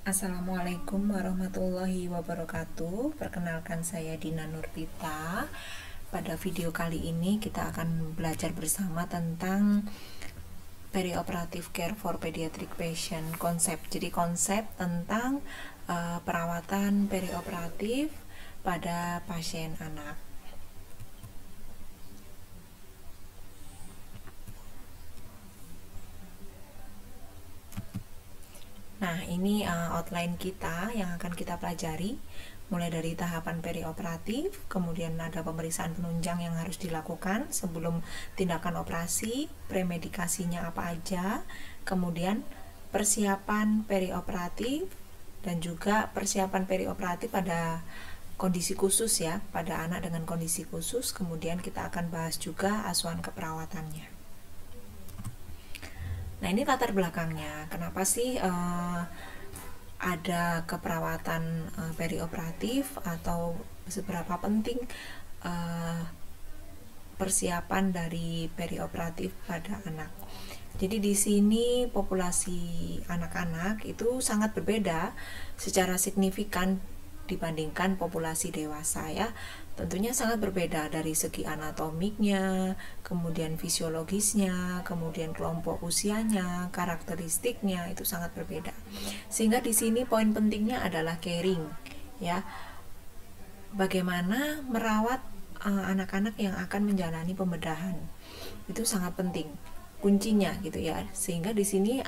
Assalamualaikum warahmatullahi wabarakatuh. Perkenalkan, saya Dina Nurpita. Pada video kali ini kita akan belajar bersama tentang perioperative care for pediatric patient konsep. Jadi konsep tentang perawatan perioperatif pada pasien anak. Nah, ini outline kita yang akan kita pelajari, mulai dari tahapan perioperatif, kemudian ada pemeriksaan penunjang yang harus dilakukan sebelum tindakan operasi, premedikasinya apa aja, kemudian persiapan perioperatif, dan juga persiapan perioperatif pada kondisi khusus ya, pada anak dengan kondisi khusus. Kemudian kita akan bahas juga asuhan keperawatannya. Nah, ini latar belakangnya. Kenapa sih ada keperawatan perioperatif, atau seberapa penting persiapan dari perioperatif pada anak. Jadi di sini populasi anak-anak itu sangat berbeda secara signifikan dibandingkan populasi dewasa ya. Tentunya sangat berbeda dari segi anatomiknya, kemudian fisiologisnya, kemudian kelompok usianya, karakteristiknya itu sangat berbeda. Sehingga di sini poin pentingnya adalah caring ya. Bagaimana merawat anak-anak yang akan menjalani pembedahan. Itu sangat penting. Kuncinya gitu ya. Sehingga di sini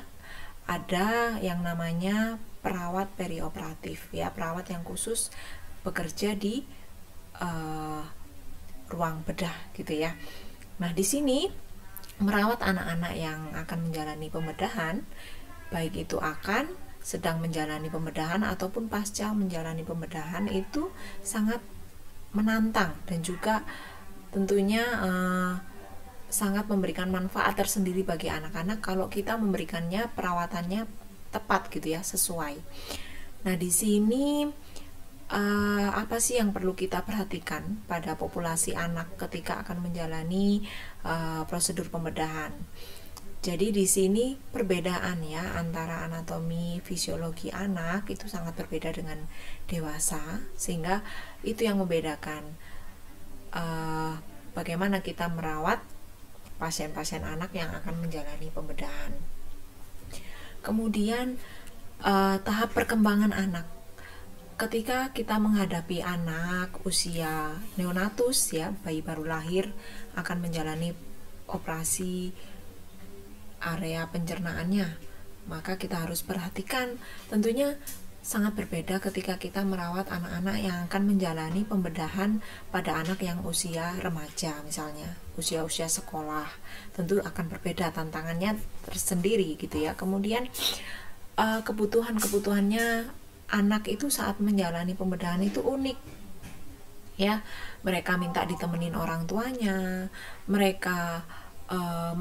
ada yang namanya perawat perioperatif ya, perawat yang khusus bekerja di ruang bedah gitu ya. Nah, di sini merawat anak-anak yang akan menjalani pembedahan, baik itu akan sedang menjalani pembedahan ataupun pasca menjalani pembedahan, itu sangat menantang dan juga tentunya sangat memberikan manfaat tersendiri bagi anak-anak kalau kita memberikannya perawatannya tepat gitu ya, sesuai. Nah, di sini apa sih yang perlu kita perhatikan pada populasi anak ketika akan menjalani prosedur pembedahan? Jadi di sini perbedaan ya antara anatomi fisiologi anak itu sangat berbeda dengan dewasa, sehingga itu yang membedakan bagaimana kita merawat pasien-pasien anak yang akan menjalani pembedahan. Kemudian tahap perkembangan anak. Ketika kita menghadapi anak usia neonatus ya, bayi baru lahir akan menjalani operasi area pencernaannya, maka kita harus perhatikan tentunya sangat berbeda ketika kita merawat anak-anak yang akan menjalani pembedahan pada anak yang usia remaja, misalnya usia-usia sekolah. Tentu akan berbeda, tantangannya tersendiri gitu ya. Kemudian kebutuhannya anak itu saat menjalani pembedahan itu unik ya. Mereka minta ditemenin orang tuanya, mereka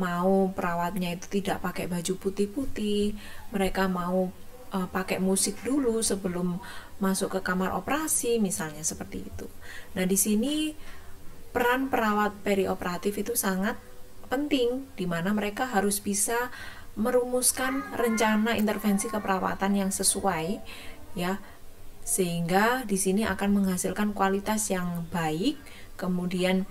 mau perawatnya itu tidak pakai baju putih-putih, mereka mau pakai musik dulu sebelum masuk ke kamar operasi, misalnya seperti itu. Nah, di sini peran perawat perioperatif itu sangat penting, di mana mereka harus bisa merumuskan rencana intervensi keperawatan yang sesuai ya, sehingga di sini akan menghasilkan kualitas yang baik, kemudian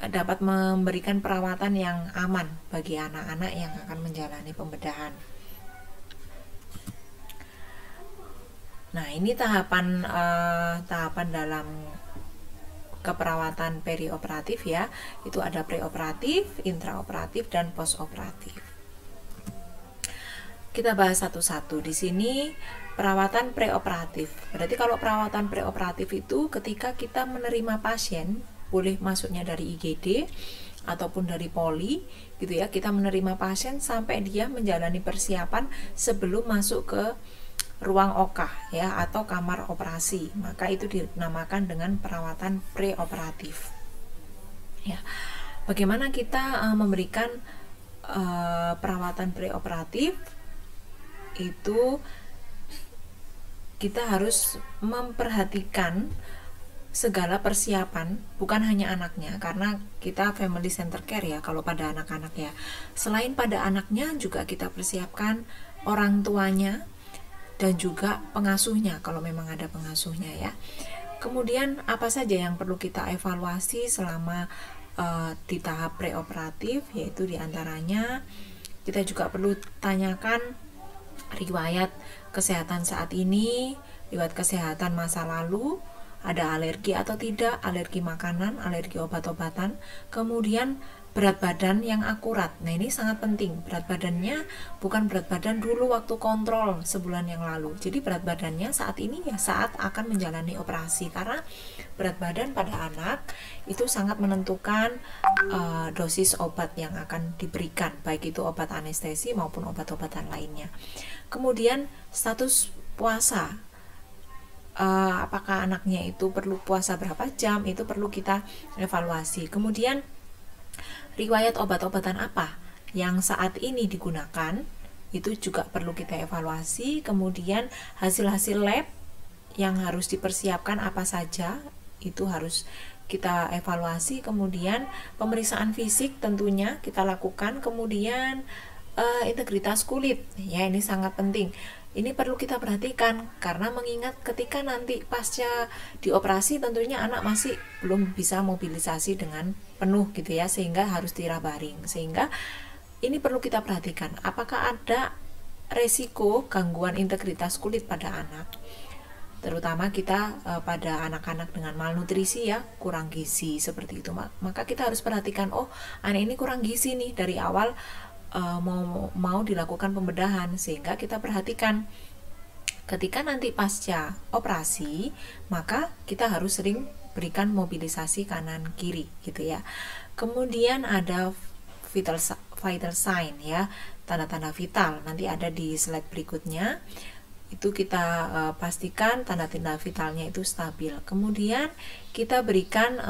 dapat memberikan perawatan yang aman bagi anak-anak yang akan menjalani pembedahan. Nah, ini tahapan dalam keperawatan perioperatif ya. Itu ada preoperatif, intraoperatif, dan postoperatif. Kita bahas satu-satu. Di sini perawatan preoperatif. Berarti kalau perawatan preoperatif itu ketika kita menerima pasien, boleh masuknya dari IGD ataupun dari poli gitu ya. Kita menerima pasien sampai dia menjalani persiapan sebelum masuk ke ruang OKA ya, atau kamar operasi, maka itu dinamakan dengan perawatan preoperatif ya. Bagaimana kita memberikan perawatan preoperatif? Itu kita harus memperhatikan segala persiapan, bukan hanya anaknya, karena kita family center care ya kalau pada anak-anak ya. Selain pada anaknya juga kita persiapkan orang tuanya, dan juga pengasuhnya kalau memang ada pengasuhnya ya. Kemudian apa saja yang perlu kita evaluasi selama di tahap preoperatif, yaitu diantaranya kita juga perlu tanyakan riwayat kesehatan saat ini, riwayat kesehatan masa lalu, ada alergi atau tidak, alergi makanan, alergi obat-obatan, kemudian berat badan yang akurat. Nah ini sangat penting, berat badannya bukan berat badan dulu waktu kontrol sebulan yang lalu. Jadi berat badannya saat ini ya saat akan menjalani operasi, karena berat badan pada anak itu sangat menentukan dosis obat yang akan diberikan, baik itu obat anestesi maupun obat-obatan lainnya. Kemudian status puasa, apakah anaknya itu perlu puasa berapa jam, itu perlu kita evaluasi. Kemudian riwayat obat-obatan apa yang saat ini digunakan, itu juga perlu kita evaluasi. Kemudian hasil-hasil lab yang harus dipersiapkan apa saja, itu harus kita evaluasi. Kemudian pemeriksaan fisik tentunya kita lakukan. Kemudian integritas kulit, ya ini sangat penting. Ini perlu kita perhatikan karena mengingat ketika nanti pasca dioperasi tentunya anak masih belum bisa mobilisasi dengan penuh gitu ya, sehingga harus dirabaring. Sehingga ini perlu kita perhatikan apakah ada resiko gangguan integritas kulit pada anak, terutama kita pada anak-anak dengan malnutrisi ya, kurang gizi seperti itu. Maka kita harus perhatikan, oh anak ini kurang gizi nih dari awal mau dilakukan pembedahan, sehingga kita perhatikan ketika nanti pasca operasi maka kita harus sering berikan mobilisasi kanan kiri gitu ya. Kemudian ada vital sign ya, tanda-tanda vital, nanti ada di slide berikutnya. Itu kita pastikan tanda-tanda vitalnya itu stabil. Kemudian kita berikan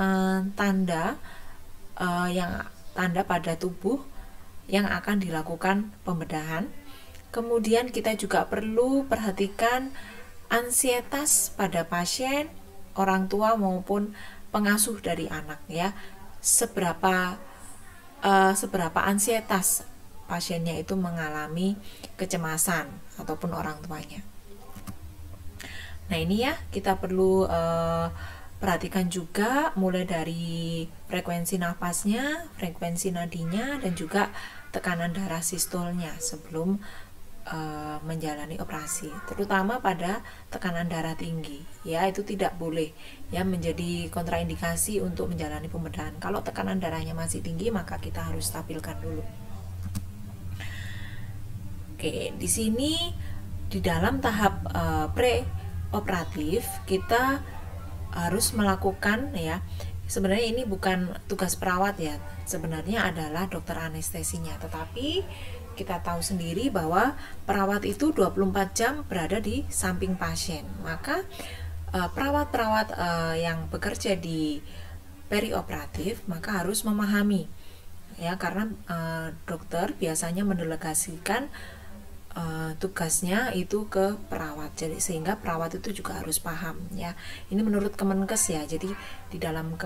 tanda pada tubuh yang akan dilakukan pembedahan. Kemudian kita juga perlu perhatikan ansietas pada pasien, orang tua maupun pengasuh dari anak ya. Seberapa ansietas pasiennya itu mengalami kecemasan ataupun orang tuanya. Nah ini ya, kita perlu perhatikan juga mulai dari frekuensi nafasnya, frekuensi nadinya, dan juga tekanan darah sistolnya sebelum menjalani operasi, terutama pada tekanan darah tinggi ya, itu tidak boleh ya menjadi kontraindikasi untuk menjalani pembedahan. Kalau tekanan darahnya masih tinggi maka kita harus stabilkan dulu. Oke, di sini di dalam tahap preoperatif kita harus melakukan ya, sebenarnya ini bukan tugas perawat ya, sebenarnya adalah dokter anestesinya, tetapi kita tahu sendiri bahwa perawat itu 24 jam berada di samping pasien. Maka perawat-perawat yang bekerja di perioperatif maka harus memahami ya, karena dokter biasanya mendelegasikan tugasnya itu ke perawat, jadi sehingga perawat itu juga harus paham ya. Ini menurut Kemenkes ya, jadi di dalam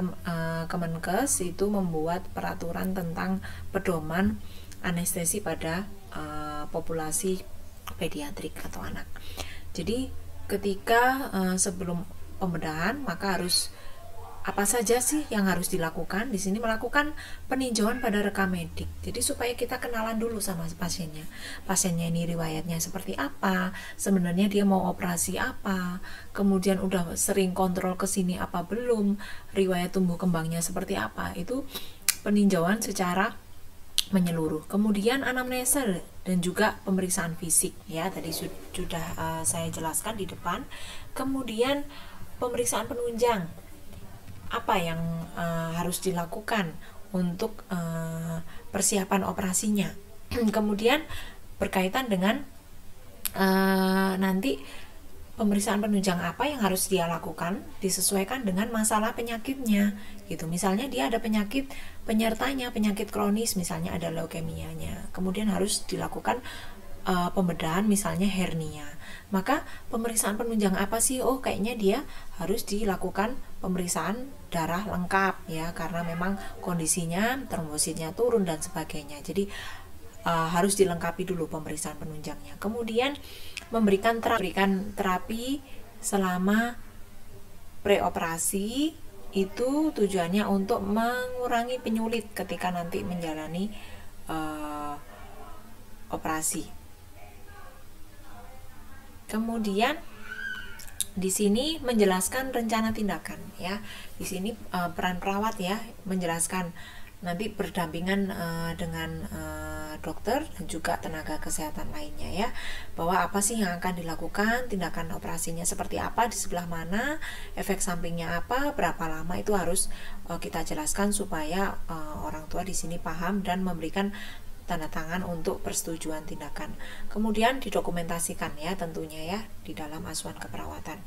Kemenkes itu membuat peraturan tentang pedoman anestesi pada populasi pediatrik atau anak. Jadi ketika sebelum pembedahan maka harus apa saja sih yang harus dilakukan? Di sini melakukan peninjauan pada rekam medik. Jadi supaya kita kenalan dulu sama pasiennya. Pasiennya ini riwayatnya seperti apa? Sebenarnya dia mau operasi apa? Kemudian udah sering kontrol ke sini apa belum? Riwayat tumbuh kembangnya seperti apa? Itu peninjauan secara menyeluruh. Kemudian anamnesa dan juga pemeriksaan fisik ya, tadi sudah saya jelaskan di depan. Kemudian pemeriksaan penunjang, apa yang harus dilakukan untuk persiapan operasinya. Kemudian berkaitan dengan nanti pemeriksaan penunjang apa yang harus dia lakukan disesuaikan dengan masalah penyakitnya gitu. Misalnya dia ada penyakit penyertanya, penyakit kronis, misalnya ada leukemianya, kemudian harus dilakukan pembedahan misalnya hernia. Maka pemeriksaan penunjang apa sih? Oh kayaknya dia harus dilakukan pemeriksaan darah lengkap ya, karena memang kondisinya trombositnya turun dan sebagainya. Jadi harus dilengkapi dulu pemeriksaan penunjangnya. Kemudian memberikan terapi selama preoperasi. Itu tujuannya untuk mengurangi penyulit ketika nanti menjalani operasi. Kemudian di sini menjelaskan rencana tindakan ya. Di sini peran perawat ya menjelaskan nanti berdampingan dengan dokter dan juga tenaga kesehatan lainnya ya, bahwa apa sih yang akan dilakukan, tindakan operasinya seperti apa, di sebelah mana, efek sampingnya apa, berapa lama, itu harus kita jelaskan supaya orang tua di sini paham dan memberikan tanda tangan untuk persetujuan tindakan. Kemudian didokumentasikan ya tentunya ya di dalam asuhan keperawatan.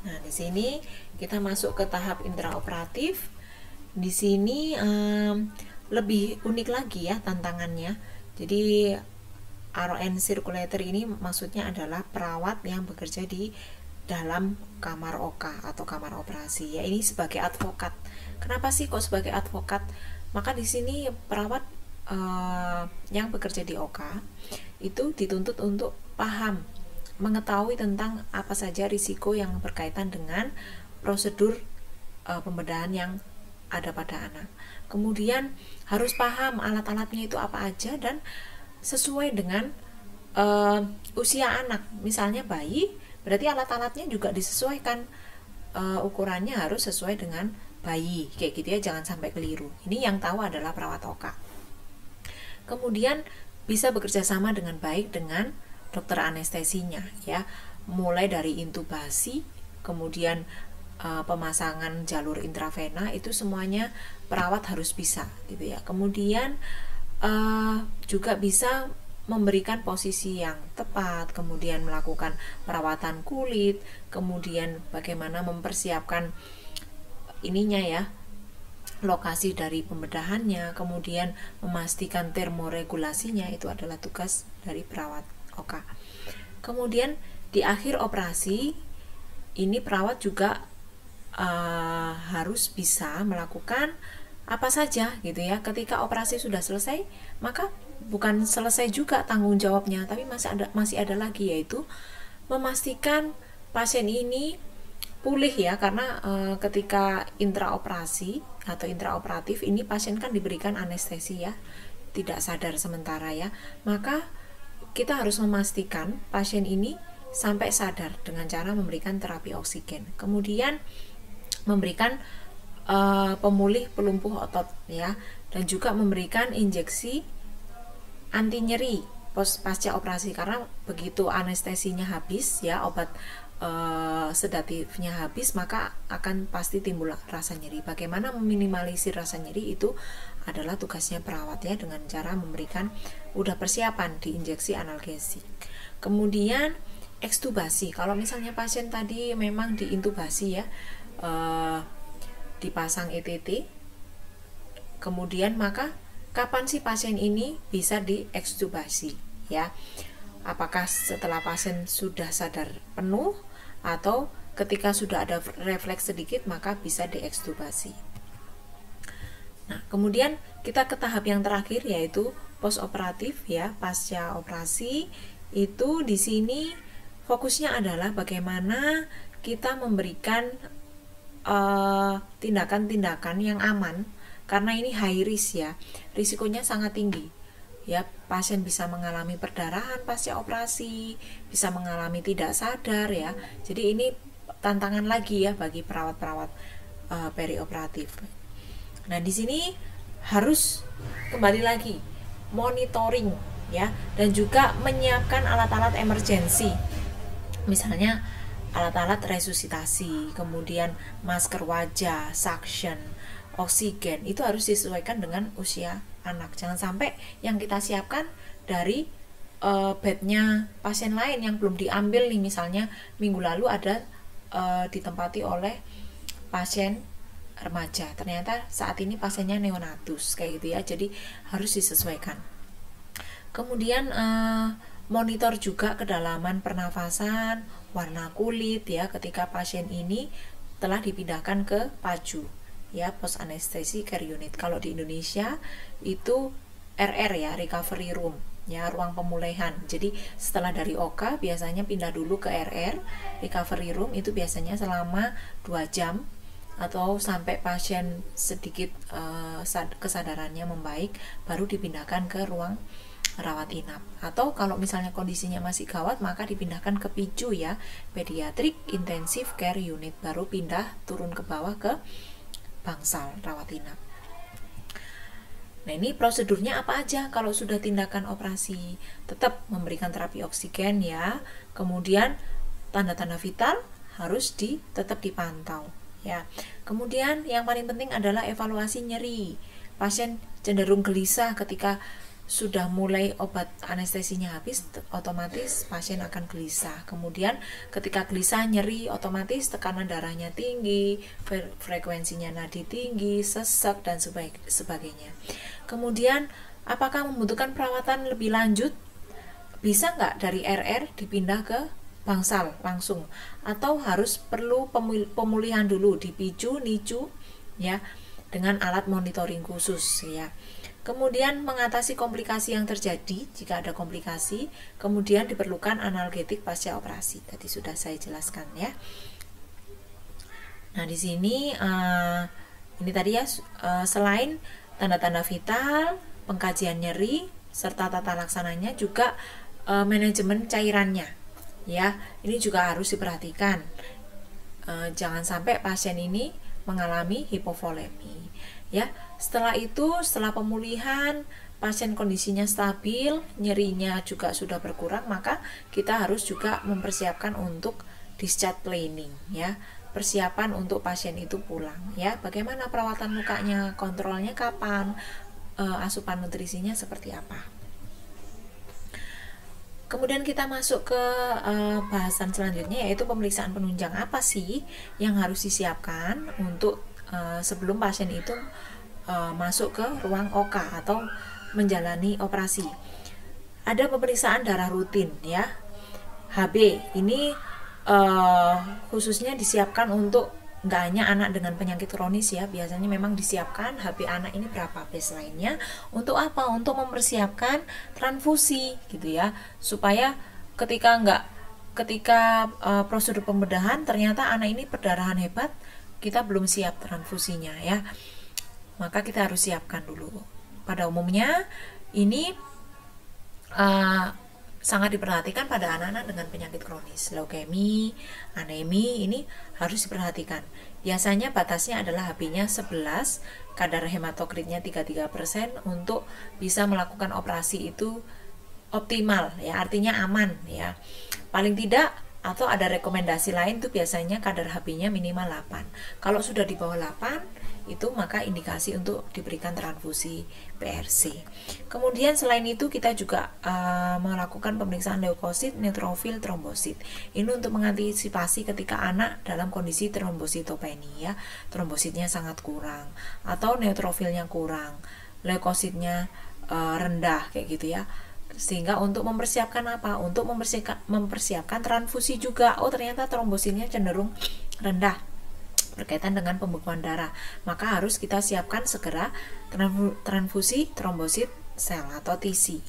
Nah, di sini kita masuk ke tahap intraoperatif. Di sini lebih unik lagi ya tantangannya. Jadi RN circulator ini maksudnya adalah perawat yang bekerja di dalam kamar OK atau kamar operasi. Ya, ini sebagai advokat. Kenapa sih kok sebagai advokat? Maka di sini perawat yang bekerja di OK itu dituntut untuk paham, mengetahui tentang apa saja risiko yang berkaitan dengan prosedur pembedahan yang ada pada anak. Kemudian harus paham alat-alatnya itu apa aja dan sesuai dengan usia anak. Misalnya bayi, berarti alat-alatnya juga disesuaikan, ukurannya harus sesuai dengan bayi, kayak gitu ya, jangan sampai keliru. Ini yang tahu adalah perawat OK. Kemudian bisa bekerja sama dengan baik dengan dokter anestesinya ya, mulai dari intubasi, kemudian pemasangan jalur intravena, itu semuanya perawat harus bisa gitu ya. Kemudian juga bisa memberikan posisi yang tepat, kemudian melakukan perawatan kulit, kemudian bagaimana mempersiapkan ininya ya, lokasi dari pembedahannya, kemudian memastikan termoregulasinya, itu adalah tugas dari perawat OK. Kemudian di akhir operasi ini perawat juga harus bisa melakukan apa saja gitu ya. Ketika operasi sudah selesai, maka bukan selesai juga tanggung jawabnya, tapi masih ada lagi, yaitu memastikan pasien ini pulih ya, karena ketika intraoperasi atau intraoperatif ini pasien kan diberikan anestesi ya, tidak sadar sementara ya, maka kita harus memastikan pasien ini sampai sadar dengan cara memberikan terapi oksigen, kemudian memberikan pemulih pelumpuh otot ya, dan juga memberikan injeksi anti nyeri pasca operasi, karena begitu anestesinya habis ya, obat sedatifnya habis, maka akan pasti timbul rasa nyeri. Bagaimana meminimalisir rasa nyeri itu adalah tugasnya perawat ya, dengan cara memberikan udah persiapan diinjeksi analgesik. Kemudian ekstubasi, kalau misalnya pasien tadi memang diintubasi ya, dipasang ETT, kemudian maka kapan sih pasien ini bisa diekstubasi ya? Apakah setelah pasien sudah sadar penuh atau ketika sudah ada refleks sedikit maka bisa diekstubasi. Nah, kemudian kita ke tahap yang terakhir yaitu postoperatif ya, pasca operasi. Itu di sini fokusnya adalah bagaimana kita memberikan tindakan-tindakan yang aman, karena ini high risk ya, risikonya sangat tinggi ya. Pasien bisa mengalami perdarahan pasca operasi, bisa mengalami tidak sadar ya. Jadi ini tantangan lagi ya bagi perawat-perawat perioperatif. Nah, di sini harus kembali lagi monitoring ya, dan juga menyiapkan alat-alat emergensi. Misalnya alat-alat resusitasi, kemudian masker wajah, suction, oksigen, itu harus disesuaikan dengan usia anak. Jangan sampai yang kita siapkan dari bednya pasien lain yang belum diambil nih, misalnya minggu lalu ada ditempati oleh pasien remaja, ternyata saat ini pasiennya neonatus kayak gitu ya, jadi harus disesuaikan. Kemudian monitor juga kedalaman pernafasan, warna kulit ya ketika pasien ini telah dipindahkan ke PAJU ya, post anesthesia care unit. Kalau di Indonesia itu RR ya, recovery room ya, ruang pemulihan. Jadi setelah dari OK biasanya pindah dulu ke RR, recovery room, itu biasanya selama 2 jam atau sampai pasien sedikit kesadarannya membaik baru dipindahkan ke ruang rawat inap. Atau kalau misalnya kondisinya masih gawat maka dipindahkan ke PICU ya, Pediatric Intensive Care Unit, baru pindah turun ke bawah ke bangsal rawat inap. Nah, ini prosedurnya apa aja kalau sudah tindakan operasi? Tetap memberikan terapi oksigen ya. Kemudian tanda-tanda vital harus tetap dipantau ya. Kemudian yang paling penting adalah evaluasi nyeri. Pasien cenderung gelisah ketika sudah mulai obat anestesinya habis, otomatis pasien akan gelisah. Kemudian ketika gelisah, nyeri, otomatis tekanan darahnya tinggi, frekuensinya nadi tinggi, sesek, dan sebagainya. Kemudian apakah membutuhkan perawatan lebih lanjut? Bisa nggak dari RR dipindah ke bangsal langsung? Atau harus perlu pemulihan dulu di PICU, NICU ya, dengan alat monitoring khusus ya. Kemudian mengatasi komplikasi yang terjadi jika ada komplikasi, kemudian diperlukan analgetik pasca operasi. Tadi sudah saya jelaskan ya. Nah, di sini ini tadi ya, selain tanda-tanda vital, pengkajian nyeri, serta tata laksananya, juga manajemen cairannya ya. Ini juga harus diperhatikan. Jangan sampai pasien ini mengalami hipovolemi ya. Setelah pemulihan, pasien kondisinya stabil, nyerinya juga sudah berkurang, maka kita harus juga mempersiapkan untuk discharge planning ya, persiapan untuk pasien itu pulang ya. Bagaimana perawatan lukanya, kontrolnya kapan, asupan nutrisinya seperti apa. Kemudian kita masuk ke bahasan selanjutnya, yaitu pemeriksaan penunjang apa sih yang harus disiapkan untuk sebelum pasien itu masuk ke ruang OK atau menjalani operasi. Ada pemeriksaan darah rutin ya, HB. Ini khususnya disiapkan untuk nggak hanya anak dengan penyakit kronis ya, biasanya memang disiapkan HB anak ini berapa baseline-nya. Untuk apa? Untuk mempersiapkan transfusi gitu ya, supaya ketika prosedur pembedahan ternyata anak ini perdarahan hebat, kita belum siap transfusinya ya, maka kita harus siapkan dulu. Pada umumnya ini sangat diperhatikan pada anak-anak dengan penyakit kronis, leukemi, anemi, ini harus diperhatikan. Biasanya batasnya adalah HB-nya 11, kadar hematokritnya 33% untuk bisa melakukan operasi itu optimal ya, artinya aman ya. Paling tidak, atau ada rekomendasi lain tuh biasanya kadar HB-nya minimal 8. Kalau sudah di bawah 8 itu maka indikasi untuk diberikan transfusi PRC. Kemudian selain itu kita juga melakukan pemeriksaan leukosit, neutrofil, trombosit. Ini untuk mengantisipasi ketika anak dalam kondisi trombositopenia ya, trombositnya sangat kurang atau neutrofilnya kurang, leukositnya rendah kayak gitu ya. Sehingga untuk mempersiapkan apa? Untuk mempersiapkan transfusi juga. Oh, ternyata trombositnya cenderung rendah berkaitan dengan pembekuan darah, maka harus kita siapkan segera transfusi trombosit sel atau TC.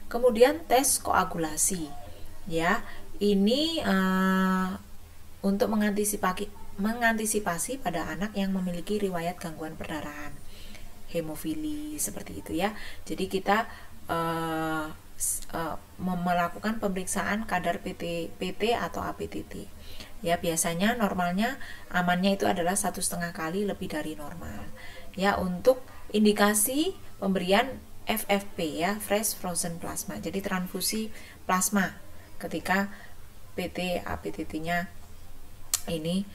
Kemudian tes koagulasi ya, ini untuk mengantisipasi pada anak yang memiliki riwayat gangguan perdarahan, hemofili seperti itu ya. Jadi kita melakukan pemeriksaan kadar PT atau APTT ya. Biasanya normalnya amannya itu adalah 1,5 kali lebih dari normal ya. Untuk indikasi pemberian FFP ya, fresh frozen plasma, jadi transfusi plasma ketika PT APTT nya ini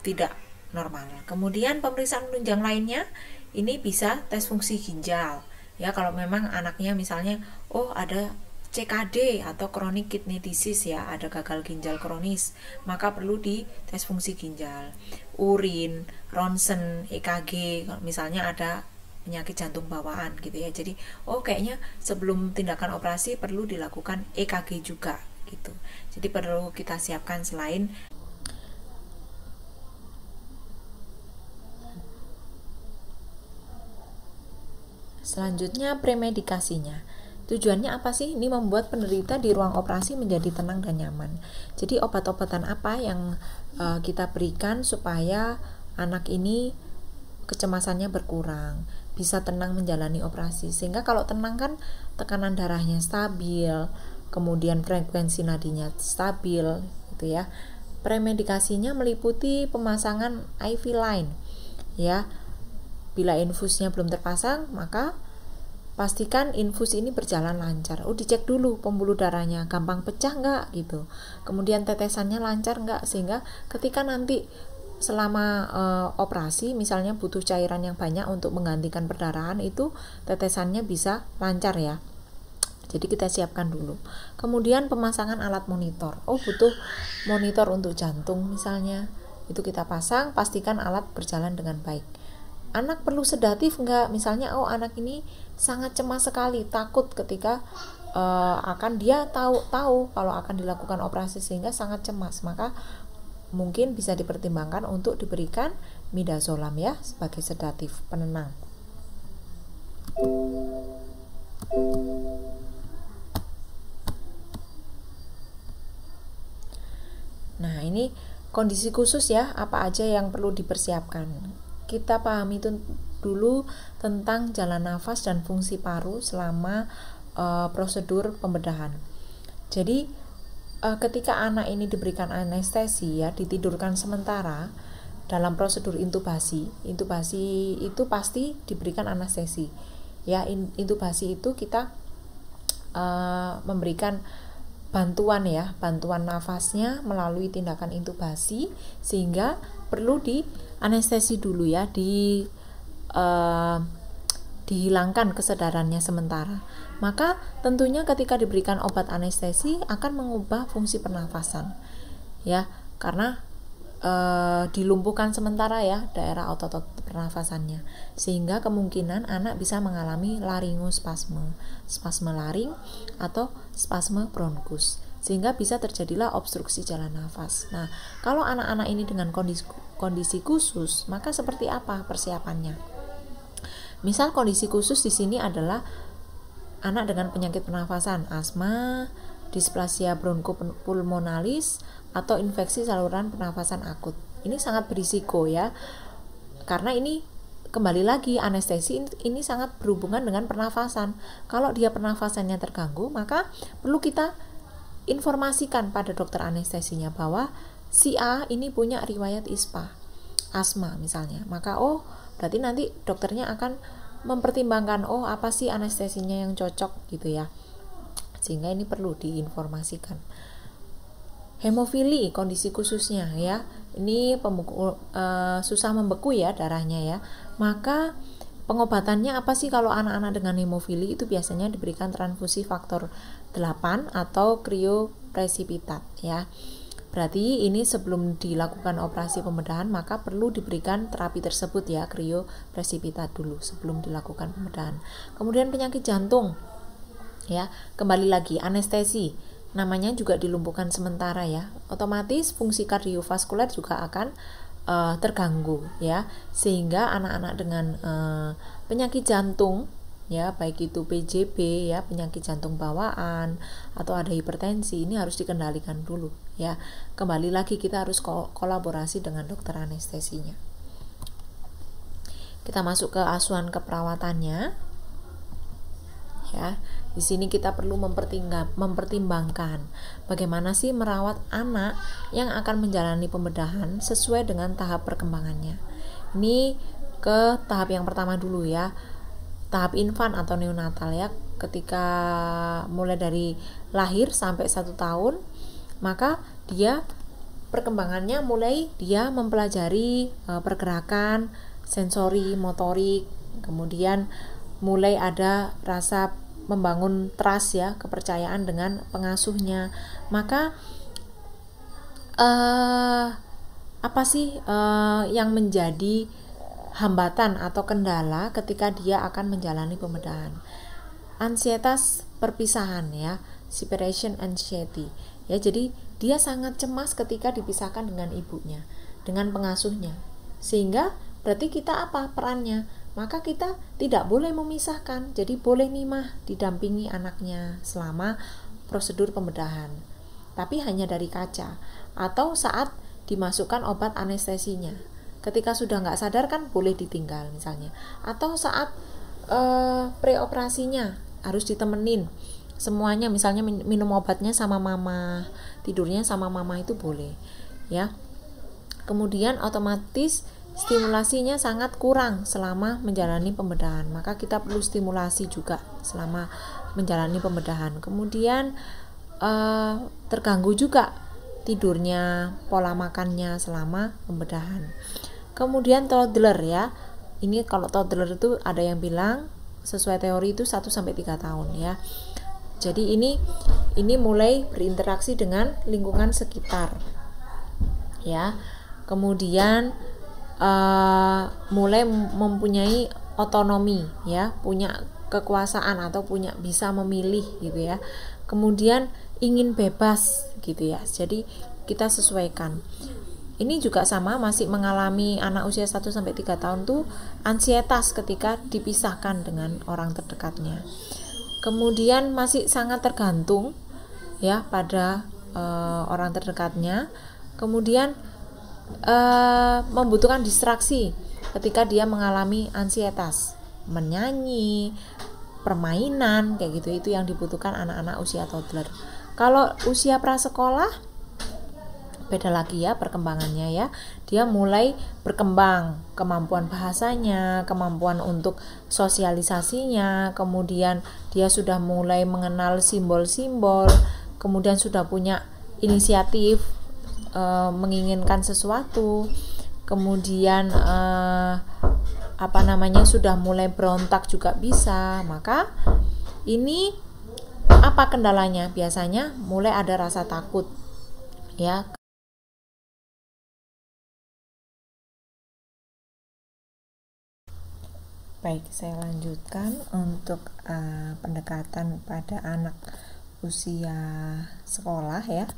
tidak normal. Kemudian pemeriksaan penunjang lainnya ini bisa tes fungsi ginjal ya. Kalau memang anaknya misalnya ada CKD atau chronic kidney disease ya, ada gagal ginjal kronis, maka perlu di tes fungsi ginjal, urin, ronsen, EKG, misalnya ada penyakit jantung bawaan gitu ya. Jadi kayaknya sebelum tindakan operasi perlu dilakukan EKG juga gitu. Jadi perlu kita siapkan selain selanjutnya premedikasinya. Tujuannya apa sih? Ini membuat penderita di ruang operasi menjadi tenang dan nyaman. Jadi obat-obatan apa yang kita berikan supaya anak ini kecemasannya berkurang, bisa tenang menjalani operasi. Sehingga kalau tenang kan tekanan darahnya stabil, kemudian frekuensi nadinya stabil gitu ya. Premedikasinya meliputi pemasangan IV line ya. Bila infusnya belum terpasang, maka pastikan infus ini berjalan lancar. Dicek dulu pembuluh darahnya gampang pecah nggak gitu. Kemudian tetesannya lancar nggak, sehingga ketika nanti selama operasi misalnya butuh cairan yang banyak untuk menggantikan perdarahan, itu tetesannya bisa lancar ya. Jadi kita siapkan dulu. Kemudian pemasangan alat monitor. Butuh monitor untuk jantung misalnya. Itu kita pasang, pastikan alat berjalan dengan baik. Anak perlu sedatif enggak? Misalnya anak ini sangat cemas sekali, takut ketika akan dia tahu kalau akan dilakukan operasi sehingga sangat cemas, maka mungkin bisa dipertimbangkan untuk diberikan midazolam ya sebagai sedatif penenang. Nah, ini kondisi khusus ya, apa aja yang perlu dipersiapkan. Kita pahami dulu tentang jalan nafas dan fungsi paru selama prosedur pembedahan. Jadi ketika anak ini diberikan anestesi ya, ditidurkan sementara dalam prosedur intubasi itu pasti diberikan anestesi ya. Intubasi itu kita memberikan bantuan nafasnya melalui tindakan intubasi, sehingga perlu di anestesi dulu ya, dihilangkan kesadarannya sementara. Maka tentunya ketika diberikan obat anestesi akan mengubah fungsi pernafasan ya, karena dilumpuhkan sementara ya daerah otot pernafasannya, sehingga kemungkinan anak bisa mengalami laringospasme, spasme laring atau spasme bronkus, sehingga bisa terjadilah obstruksi jalan nafas. Nah, kalau anak-anak ini dengan kondisi khusus, maka seperti apa persiapannya? Misal kondisi khusus di sini adalah anak dengan penyakit pernafasan, asma, displasia bronchopulmonalis, atau infeksi saluran pernafasan akut. Ini sangat berisiko ya, karena ini kembali lagi anestesi ini sangat berhubungan dengan pernafasan. Kalau dia pernafasannya terganggu, maka perlu kita informasikan pada dokter anestesinya bahwa si A ini punya riwayat ISPA, asma misalnya. Maka berarti nanti dokternya akan mempertimbangkan apa sih anestesinya yang cocok gitu ya. Sehingga ini perlu diinformasikan. Hemofili kondisi khususnya ya. Ini susah membeku ya darahnya ya. Maka pengobatannya apa sih kalau anak-anak dengan hemofili? Itu biasanya diberikan transfusi faktor 8 atau kriopresipitat ya. Berarti ini sebelum dilakukan operasi pembedahan maka perlu diberikan terapi tersebut ya, kriopresipitat dulu sebelum dilakukan pembedahan. Kemudian penyakit jantung ya, kembali lagi anestesi, namanya juga dilumpuhkan sementara ya, otomatis fungsi kardiovaskuler juga akan terganggu ya, sehingga anak-anak dengan penyakit jantung ya, baik itu PJB ya, penyakit jantung bawaan atau ada hipertensi, ini harus dikendalikan dulu ya. Kembali lagi kita harus kolaborasi dengan dokter anestesinya. Kita masuk ke asuhan keperawatannya ya. Di sini kita perlu mempertimbangkan bagaimana sih merawat anak yang akan menjalani pembedahan sesuai dengan tahap perkembangannya. Ini ke tahap yang pertama dulu ya, tahap infan atau neonatal ya, ketika mulai dari lahir sampai 1 tahun, maka dia perkembangannya mulai dia mempelajari pergerakan, sensori, motorik, kemudian mulai ada rasa membangun trust ya, kepercayaan dengan pengasuhnya. Maka apa sih yang menjadi hambatan atau kendala ketika dia akan menjalani pembedahan? Ansietas perpisahan ya, separation anxiety. Ya, jadi dia sangat cemas ketika dipisahkan dengan ibunya, dengan pengasuhnya. Sehingga berarti kita apa perannya? Maka kita tidak boleh memisahkan. Jadi boleh nimah didampingi anaknya selama prosedur pembedahan. Tapi hanya dari kaca atau saat dimasukkan obat anestesinya. Ketika sudah nggak sadar kan boleh ditinggal misalnya. Atau saat preoperasinya harus ditemenin semuanya, misalnya minum obatnya sama mama, tidurnya sama mama, itu boleh ya. Kemudian otomatis stimulasinya sangat kurang selama menjalani pembedahan, maka kita perlu stimulasi juga selama menjalani pembedahan. Kemudian terganggu juga tidurnya, pola makannya selama pembedahan. Kemudian toddler ya, ini kalau toddler itu ada yang bilang sesuai teori itu 1-3 tahun ya. Jadi ini mulai berinteraksi dengan lingkungan sekitar ya. Kemudian mulai mempunyai otonomi ya, punya kekuasaan atau punya bisa memilih gitu ya. Kemudian ingin bebas gitu ya. Jadi kita sesuaikan. Ini juga sama, masih mengalami anak usia 1-3 tahun tuh ansietas ketika dipisahkan dengan orang terdekatnya. Kemudian masih sangat tergantung ya pada orang terdekatnya. Kemudian membutuhkan distraksi ketika dia mengalami ansietas, menyanyi, permainan kayak gitu, itu yang dibutuhkan anak-anak usia toddler. Kalau usia prasekolah beda lagi ya perkembangannya ya. Dia mulai berkembang kemampuan bahasanya, kemampuan untuk sosialisasinya, kemudian dia sudah mulai mengenal simbol-simbol, kemudian sudah punya inisiatif menginginkan sesuatu, kemudian sudah mulai berontak juga bisa. Maka ini apa kendalanya? Biasanya mulai ada rasa takut ya. Baik, saya lanjutkan untuk pendekatan pada anak usia sekolah ya,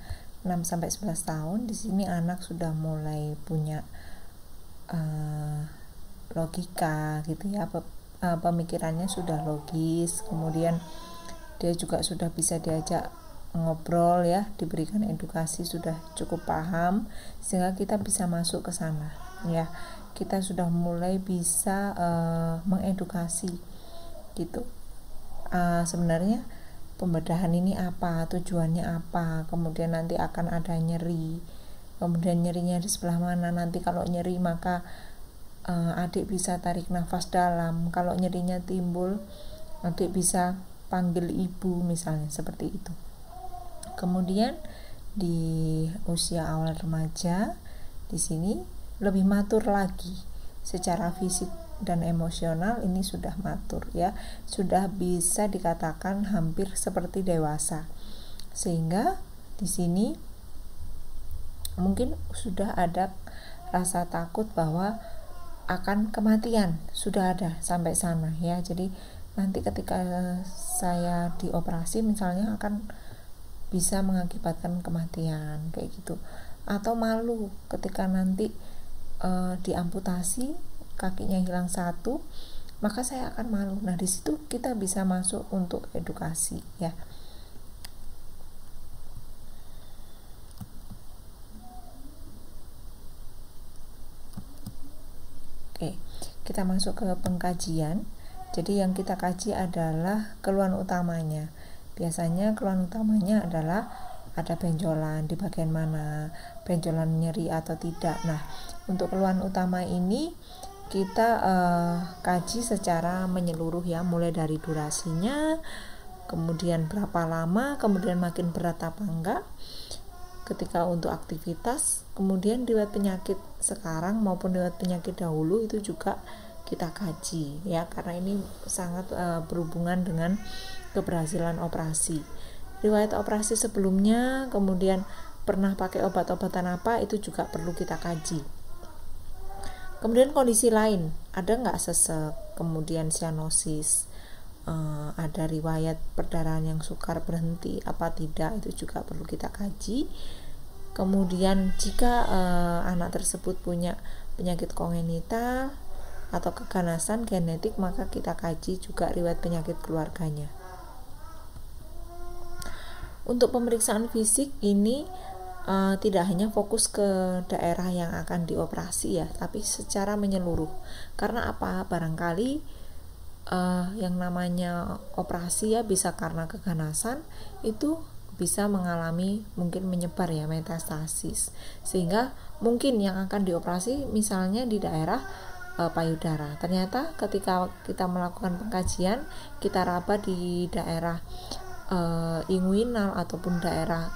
6-11 tahun. Di sini anak sudah mulai punya logika gitu ya, pemikirannya sudah logis, kemudian dia juga sudah bisa diajak ngobrol ya, diberikan edukasi, sudah cukup paham sehingga kita bisa masuk ke sana ya. Kita sudah mulai bisa mengedukasi gitu. Sebenarnya pembedahan ini apa, tujuannya apa, kemudian nanti akan ada nyeri, kemudian nyerinya di sebelah mana, nanti kalau nyeri maka adik bisa tarik nafas dalam, kalau nyerinya timbul adik bisa panggil ibu misalnya, seperti itu. Kemudian di usia awal remaja di sini lebih matur lagi secara fisik dan emosional, ini sudah matur ya, sudah bisa dikatakan hampir seperti dewasa, sehingga di sini mungkin sudah ada rasa takut bahwa akan kematian, sudah ada sampai sana ya. Jadi nanti ketika saya dioperasi misalnya akan bisa mengakibatkan kematian kayak gitu, atau malu ketika nanti diamputasi kakinya hilang satu, maka saya akan malu. Nah, di situ kita bisa masuk untuk edukasi ya. Oke, kita masuk ke pengkajian. Jadi yang kita kaji adalah keluhan utamanya. Biasanya keluhan utamanya adalah ada benjolan di bagian mana, benjolan nyeri atau tidak. Nah, untuk keluhan utama ini kita kaji secara menyeluruh ya, mulai dari durasinya, kemudian berapa lama, kemudian makin berat apa enggak ketika untuk aktivitas, kemudian riwayat penyakit sekarang maupun riwayat penyakit dahulu itu juga kita kaji ya, karena ini sangat berhubungan dengan keberhasilan operasi. Riwayat operasi sebelumnya, kemudian pernah pakai obat-obatan apa, itu juga perlu kita kaji. Kemudian kondisi lain, ada nggak sesek, kemudian sianosis, ada riwayat perdarahan yang sukar berhenti apa tidak, itu juga perlu kita kaji. Kemudian jika anak tersebut punya penyakit kongenital atau keganasan genetik, maka kita kaji juga riwayat penyakit keluarganya. Untuk pemeriksaan fisik ini tidak hanya fokus ke daerah yang akan dioperasi ya, tapi secara menyeluruh. Karena apa? Barangkali yang namanya operasi ya bisa karena keganasan, itu bisa mengalami mungkin menyebar ya, metastasis, sehingga mungkin yang akan dioperasi misalnya di daerah payudara. Ternyata ketika kita melakukan pengkajian, kita raba di daerah inguinal ataupun daerah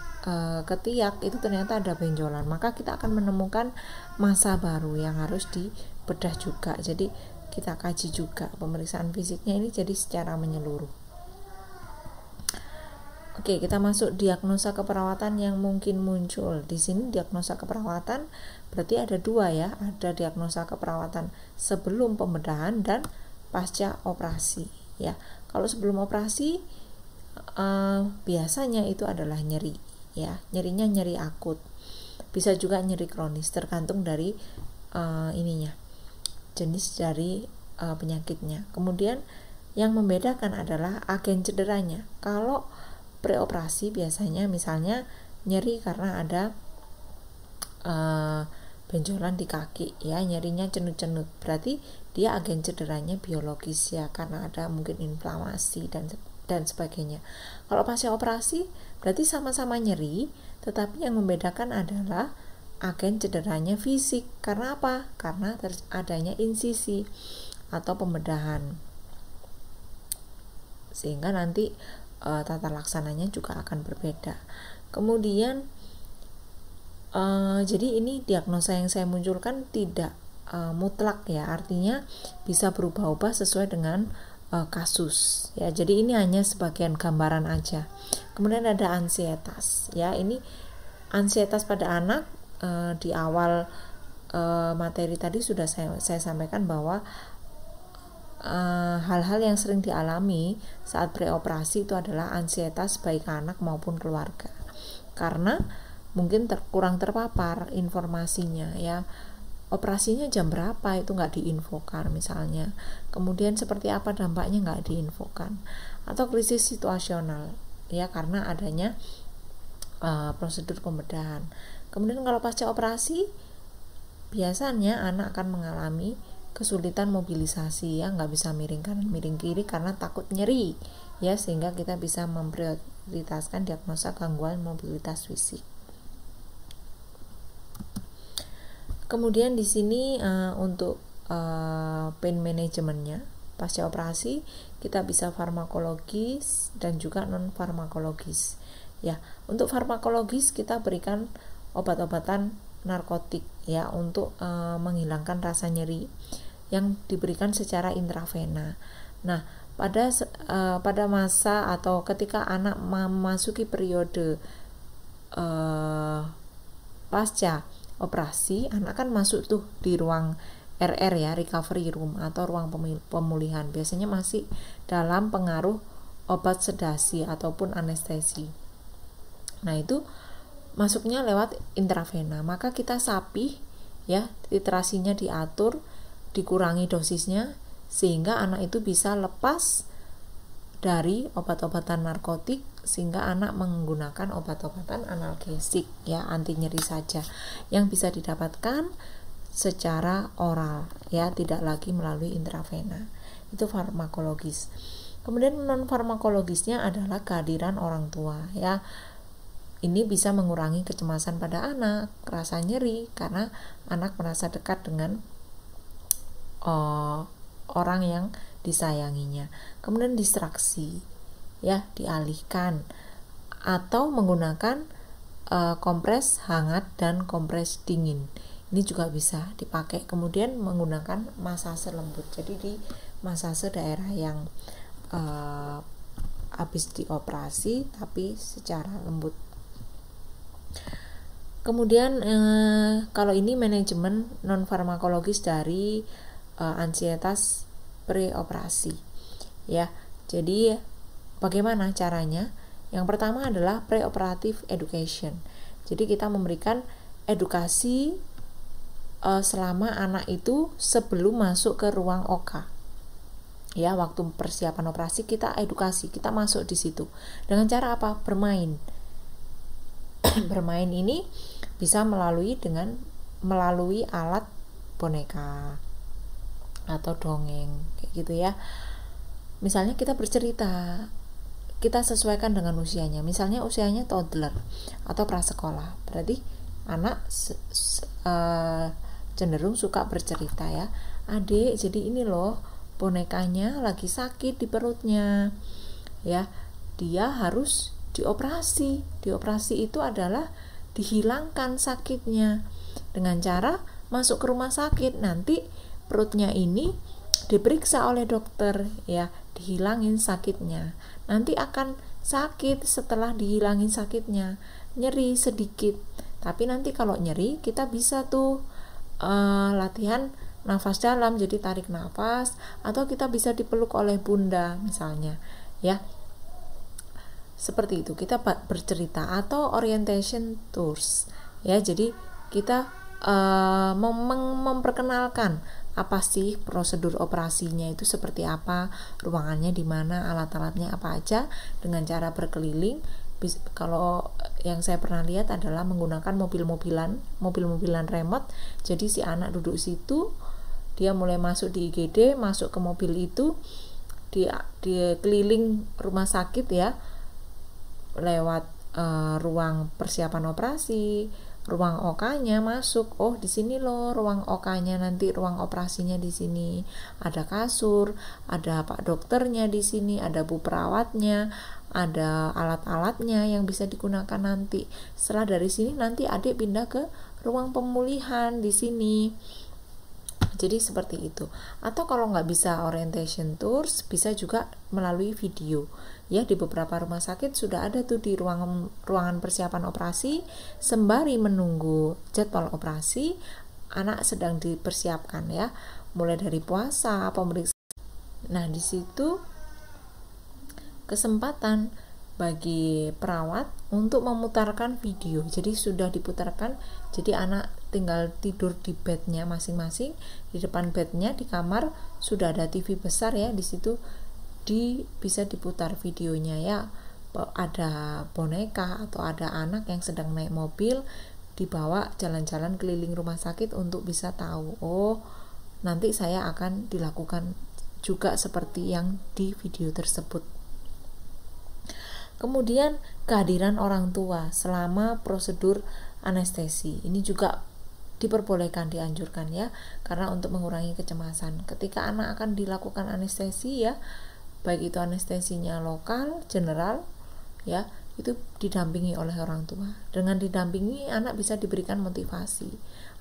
ketiak, itu ternyata ada benjolan, maka kita akan menemukan massa baru yang harus dibedah juga. Jadi kita kaji juga pemeriksaan fisiknya ini jadi secara menyeluruh. Oke, kita masuk diagnosa keperawatan yang mungkin muncul. Di sini diagnosa keperawatan berarti ada dua ya, ada diagnosa keperawatan sebelum pembedahan dan pasca operasi ya. Kalau sebelum operasi biasanya itu adalah nyeri ya, nyerinya nyeri akut, bisa juga nyeri kronis, tergantung dari jenis dari penyakitnya. Kemudian yang membedakan adalah agen cederanya. Kalau preoperasi biasanya misalnya nyeri karena ada benjolan di kaki ya, nyerinya cenut-cenut, berarti dia agen cederanya biologis ya, karena ada mungkin inflamasi dan sebagainya. Kalau pasca operasi berarti sama-sama nyeri, tetapi yang membedakan adalah agen cederanya fisik. Karena apa? Karena adanya insisi atau pembedahan, sehingga nanti tata laksananya juga akan berbeda. Kemudian jadi ini diagnosa yang saya munculkan tidak mutlak ya, artinya bisa berubah-ubah sesuai dengan kasus ya. Jadi ini hanya sebagian gambaran aja. Kemudian ada ansietas ya, ini ansietas pada anak. Di awal materi tadi sudah saya sampaikan bahwa hal-hal yang sering dialami saat preoperasi itu adalah ansietas baik anak maupun keluarga, karena mungkin kurang terpapar informasinya ya. Operasinya jam berapa itu nggak diinfokan misalnya, kemudian seperti apa dampaknya nggak diinfokan, atau krisis situasional ya karena adanya prosedur pembedahan. Kemudian kalau pasca operasi biasanya anak akan mengalami kesulitan mobilisasi ya, nggak bisa miring kanan miring kiri karena takut nyeri ya, sehingga kita bisa memprioritaskan diagnosa gangguan mobilitas fisik. Kemudian di sini untuk pain manajemennya pasca operasi kita bisa farmakologis dan juga non farmakologis ya. Untuk farmakologis kita berikan obat-obatan narkotik ya untuk menghilangkan rasa nyeri yang diberikan secara intravena. Nah, pada masa atau ketika anak memasuki periode pasca operasi, anak kan masuk tuh di ruang RR ya, recovery room atau ruang pemulihan. Biasanya masih dalam pengaruh obat sedasi ataupun anestesi. Nah, itu masuknya lewat intravena, maka kita sapih ya, titrasinya diatur, dikurangi dosisnya sehingga anak itu bisa lepas dari obat-obatan narkotik, sehingga anak menggunakan obat-obatan analgesik ya, anti nyeri saja yang bisa didapatkan secara oral ya, tidak lagi melalui intravena. Itu farmakologis. Kemudian non farmakologisnya adalah kehadiran orang tua ya. Ini bisa mengurangi kecemasan pada anak, rasa nyeri karena anak merasa dekat dengan orang yang disayanginya. Kemudian distraksi ya, dialihkan atau menggunakan kompres hangat dan kompres dingin. Ini juga bisa dipakai. Kemudian menggunakan masase lembut. Jadi di masase daerah yang habis dioperasi tapi secara lembut. Kemudian kalau ini manajemen non farmakologis dari ansietas preoperasi ya. Jadi bagaimana caranya? Yang pertama adalah preoperative education. Jadi kita memberikan edukasi selama anak itu sebelum masuk ke ruang OK. Ya, waktu persiapan operasi kita edukasi, kita masuk di situ. Dengan cara apa? Bermain. Bermain ini bisa melalui alat boneka atau dongeng kayak gitu ya. Misalnya kita bercerita, kita sesuaikan dengan usianya. Misalnya usianya toddler atau prasekolah, berarti anak cenderung suka bercerita ya. Adik, jadi ini loh bonekanya lagi sakit di perutnya ya, dia harus dioperasi. Dioperasi itu adalah dihilangkan sakitnya dengan cara masuk ke rumah sakit. Nanti perutnya ini diperiksa oleh dokter ya, dihilangin sakitnya. Nanti akan sakit setelah dihilangin sakitnya, nyeri sedikit, tapi nanti kalau nyeri kita bisa tuh latihan nafas dalam, jadi tarik nafas, atau kita bisa dipeluk oleh bunda misalnya ya, seperti itu. Kita bercerita atau orientation tours ya, jadi kita memperkenalkan apa sih prosedur operasinya itu seperti apa, ruangannya di mana, alat-alatnya apa aja, dengan cara berkeliling. Kalau yang saya pernah lihat adalah menggunakan mobil-mobilan remote. Jadi si anak duduk situ, dia mulai masuk di IGD, masuk ke mobil itu, dia keliling rumah sakit ya, lewat ruang persiapan operasi, ruang OK-nya masuk. Oh, di sini loh ruang OK-nya, nanti ruang operasinya di sini. Ada kasur, ada Pak dokternya di sini, ada Bu perawatnya, ada alat-alatnya yang bisa digunakan nanti. Setelah dari sini nanti adik pindah ke ruang pemulihan di sini. Jadi seperti itu. Atau kalau nggak bisa orientation tours, bisa juga melalui video. Ya, di beberapa rumah sakit sudah ada tuh di ruangan persiapan operasi, sembari menunggu jadwal operasi, anak sedang dipersiapkan ya, mulai dari puasa, pemeriksaan. Nah, di situ kesempatan bagi perawat untuk memutarkan video. Jadi sudah diputarkan, jadi anak tinggal tidur di bednya masing-masing. Di depan bednya di kamar sudah ada TV besar ya, di situ bisa diputar videonya ya. Ada boneka atau ada anak yang sedang naik mobil, dibawa jalan-jalan keliling rumah sakit untuk bisa tahu, oh nanti saya akan dilakukan juga seperti yang di video tersebut. Kemudian kehadiran orang tua selama prosedur anestesi ini juga diperbolehkan, dianjurkan ya, karena untuk mengurangi kecemasan ketika anak akan dilakukan anestesi ya, baik itu anestesinya lokal, general ya, itu didampingi oleh orang tua. Dengan didampingi anak bisa diberikan motivasi,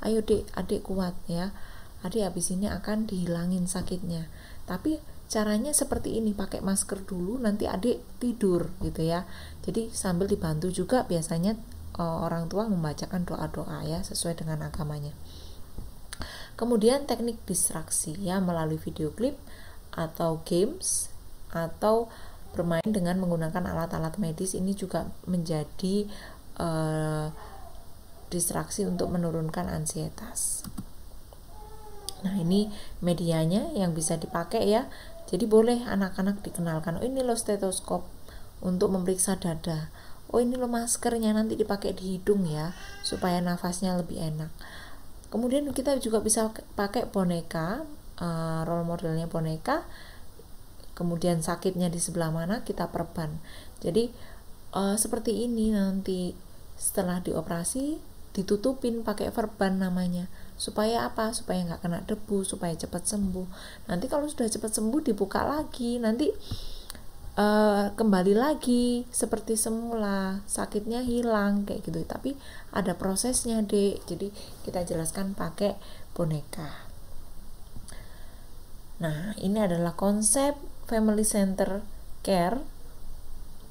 ayo adik kuat ya, adik habis ini akan dihilangin sakitnya, tapi caranya seperti ini, pakai masker dulu, nanti adik tidur gitu ya. Jadi sambil dibantu juga biasanya orang tua membacakan doa-doa ya, sesuai dengan agamanya. Kemudian teknik distraksi ya, melalui video klip atau games atau bermain dengan menggunakan alat-alat medis, ini juga menjadi distraksi untuk menurunkan ansietas. Nah, ini medianya yang bisa dipakai ya. Jadi boleh anak-anak dikenalkan, oh ini loh stetoskop untuk memeriksa dada, oh ini loh maskernya, nanti dipakai di hidung ya, supaya nafasnya lebih enak. Kemudian kita juga bisa pakai boneka, role modelnya boneka, kemudian sakitnya di sebelah mana kita perban. Jadi seperti ini nanti setelah dioperasi ditutupin pakai perban namanya, supaya apa? Supaya nggak kena debu, supaya cepat sembuh. Nanti kalau sudah cepat sembuh dibuka lagi, nanti kembali lagi seperti semula, sakitnya hilang kayak gitu. Tapi ada prosesnya dek, jadi kita jelaskan pakai boneka. Nah, ini adalah konsep family center care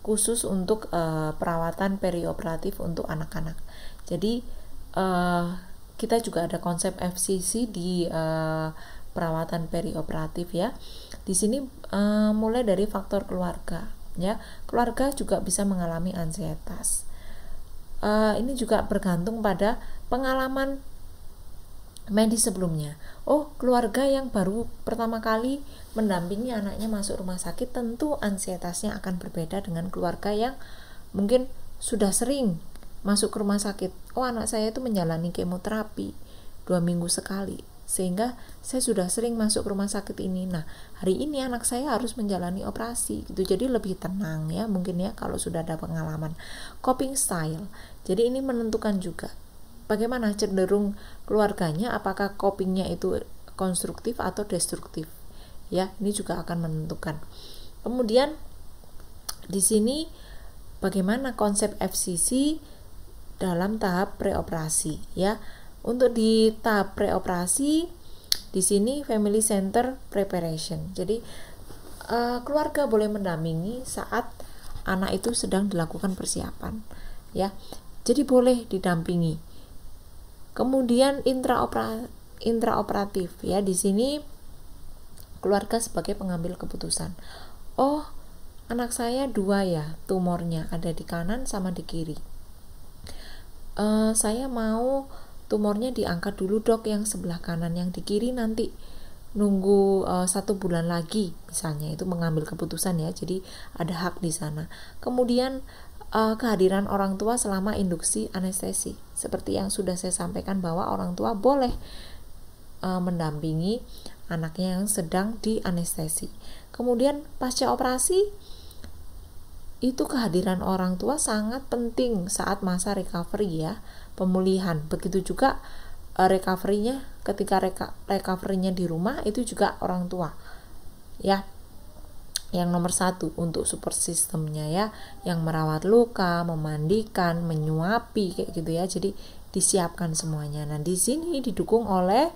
khusus untuk perawatan perioperatif untuk anak-anak. Jadi kita juga ada konsep FCC di perawatan perioperatif ya. Di sini mulai dari faktor keluarga ya. Keluarga juga bisa mengalami ansietas. Ini juga bergantung pada pengalaman medis sebelumnya. Oh, keluarga yang baru pertama kali mendampingi anaknya masuk rumah sakit, tentu ansietasnya akan berbeda dengan keluarga yang mungkin sudah sering masuk ke rumah sakit. Oh, anak saya itu menjalani kemoterapi 2 minggu sekali, sehingga saya sudah sering masuk ke rumah sakit ini. Nah, hari ini anak saya harus menjalani operasi gitu. Jadi lebih tenang ya mungkin ya kalau sudah ada pengalaman. Coping style. Jadi ini menentukan juga bagaimana cenderung keluarganya, apakah copingnya itu konstruktif atau destruktif. Ya, ini juga akan menentukan. Kemudian di sini bagaimana konsep FCC dalam tahap preoperasi ya. Untuk di tahap preoperasi di sini family center preparation. Jadi keluarga boleh mendampingi saat anak itu sedang dilakukan persiapan ya. Jadi boleh didampingi. Kemudian intraoperatif ya, di sini keluarga sebagai pengambil keputusan. Oh, anak saya 2 ya tumornya, ada di kanan sama di kiri. Saya mau tumornya diangkat dulu dok yang sebelah kanan, yang di kiri nanti nunggu 1 bulan lagi misalnya. Itu mengambil keputusan ya, jadi ada hak di sana. Kemudian kehadiran orang tua selama induksi anestesi, seperti yang sudah saya sampaikan bahwa orang tua boleh mendampingi anaknya yang sedang di anestesi. Kemudian pasca operasi itu kehadiran orang tua sangat penting saat masa recovery ya, pemulihan. Begitu juga recovery-nya, ketika recovery-nya di rumah itu juga orang tua ya. Yang nomor 1 untuk support sistemnya ya, yang merawat luka, memandikan, menyuapi kayak gitu ya. Jadi disiapkan semuanya. Nah, di sini didukung oleh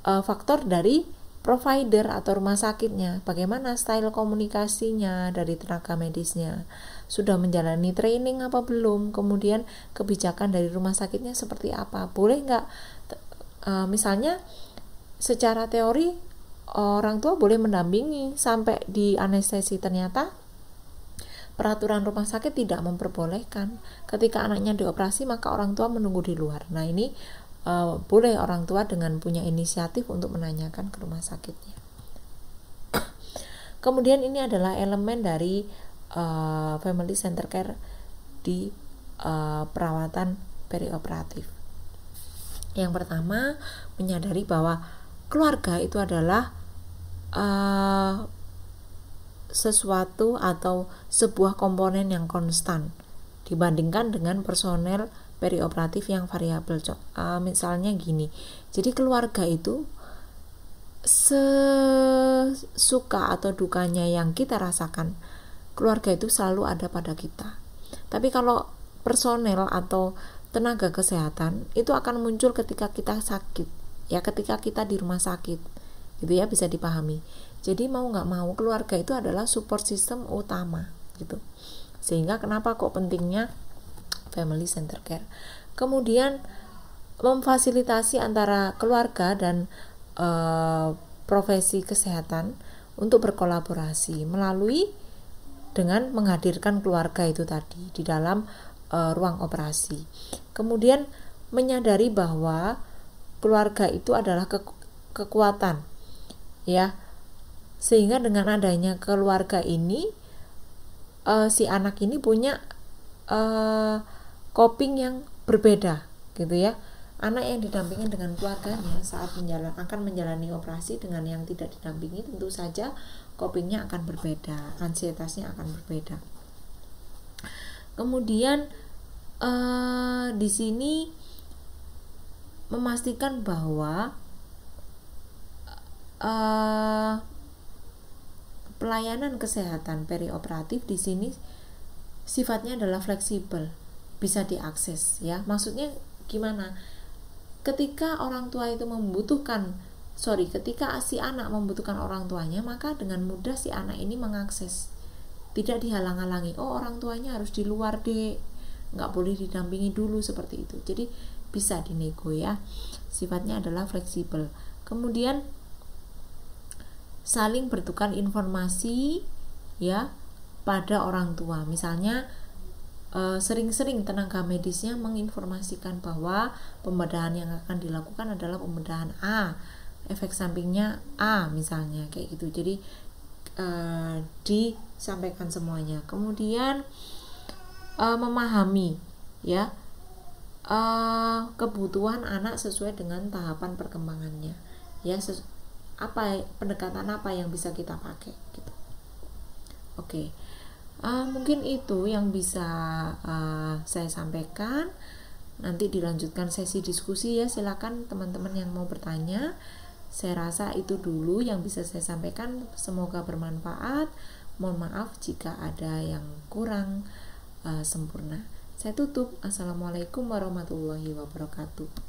faktor dari provider atau rumah sakitnya. Bagaimana style komunikasinya dari tenaga medisnya, sudah menjalani training apa belum, kemudian kebijakan dari rumah sakitnya seperti apa. Boleh nggak misalnya secara teori orang tua boleh mendampingi sampai di anestesi, ternyata peraturan rumah sakit tidak memperbolehkan. Ketika anaknya dioperasi maka orang tua menunggu di luar. Nah, ini boleh orang tua dengan punya inisiatif untuk menanyakan ke rumah sakitnya. Kemudian ini adalah elemen dari family center care di perawatan perioperatif. Yang pertama, menyadari bahwa keluarga itu adalah sesuatu atau sebuah komponen yang konstan dibandingkan dengan personel perioperatif yang variabel. Misalnya gini, jadi keluarga itu sesuka atau dukanya yang kita rasakan, keluarga itu selalu ada pada kita. Tapi kalau personel atau tenaga kesehatan itu akan muncul ketika kita sakit ya, ketika kita di rumah sakit gitu ya, bisa dipahami. Jadi mau nggak mau keluarga itu adalah support system utama gitu. Sehingga kenapa kok pentingnya family center care. Kemudian memfasilitasi antara keluarga dan profesi kesehatan untuk berkolaborasi melalui dengan menghadirkan keluarga itu tadi di dalam ruang operasi. Kemudian menyadari bahwa keluarga itu adalah kekuatan ya, sehingga dengan adanya keluarga ini si anak ini punya coping yang berbeda gitu ya. Anak yang didampingi dengan keluarganya saat akan menjalani operasi dengan yang tidak didampingi, tentu saja copingnya akan berbeda, ansietasnya akan berbeda. Kemudian di sini memastikan bahwa pelayanan kesehatan perioperatif di sini sifatnya adalah fleksibel, bisa diakses ya. Maksudnya gimana? Ketika orang tua itu ketika si anak membutuhkan orang tuanya, maka dengan mudah si anak ini mengakses, tidak dihalang-halangi. Oh, orang tuanya harus di luar deh, nggak boleh didampingi dulu, seperti itu. Jadi bisa dinego ya, sifatnya adalah fleksibel. Kemudian saling bertukar informasi ya pada orang tua. Misalnya sering-sering tenaga medisnya menginformasikan bahwa pembedahan yang akan dilakukan adalah pembedahan A, efek sampingnya A misalnya, kayak gitu. Jadi disampaikan semuanya. Kemudian memahami ya kebutuhan anak sesuai dengan tahapan perkembangannya ya, pendekatan apa yang bisa kita pakai gitu. Oke. Mungkin itu yang bisa saya sampaikan. Nanti dilanjutkan sesi diskusi ya, silakan teman-teman yang mau bertanya. Saya rasa itu dulu yang bisa saya sampaikan, semoga bermanfaat. Mohon maaf jika ada yang kurang sempurna. Saya tutup. Assalamualaikum warahmatullahi wabarakatuh.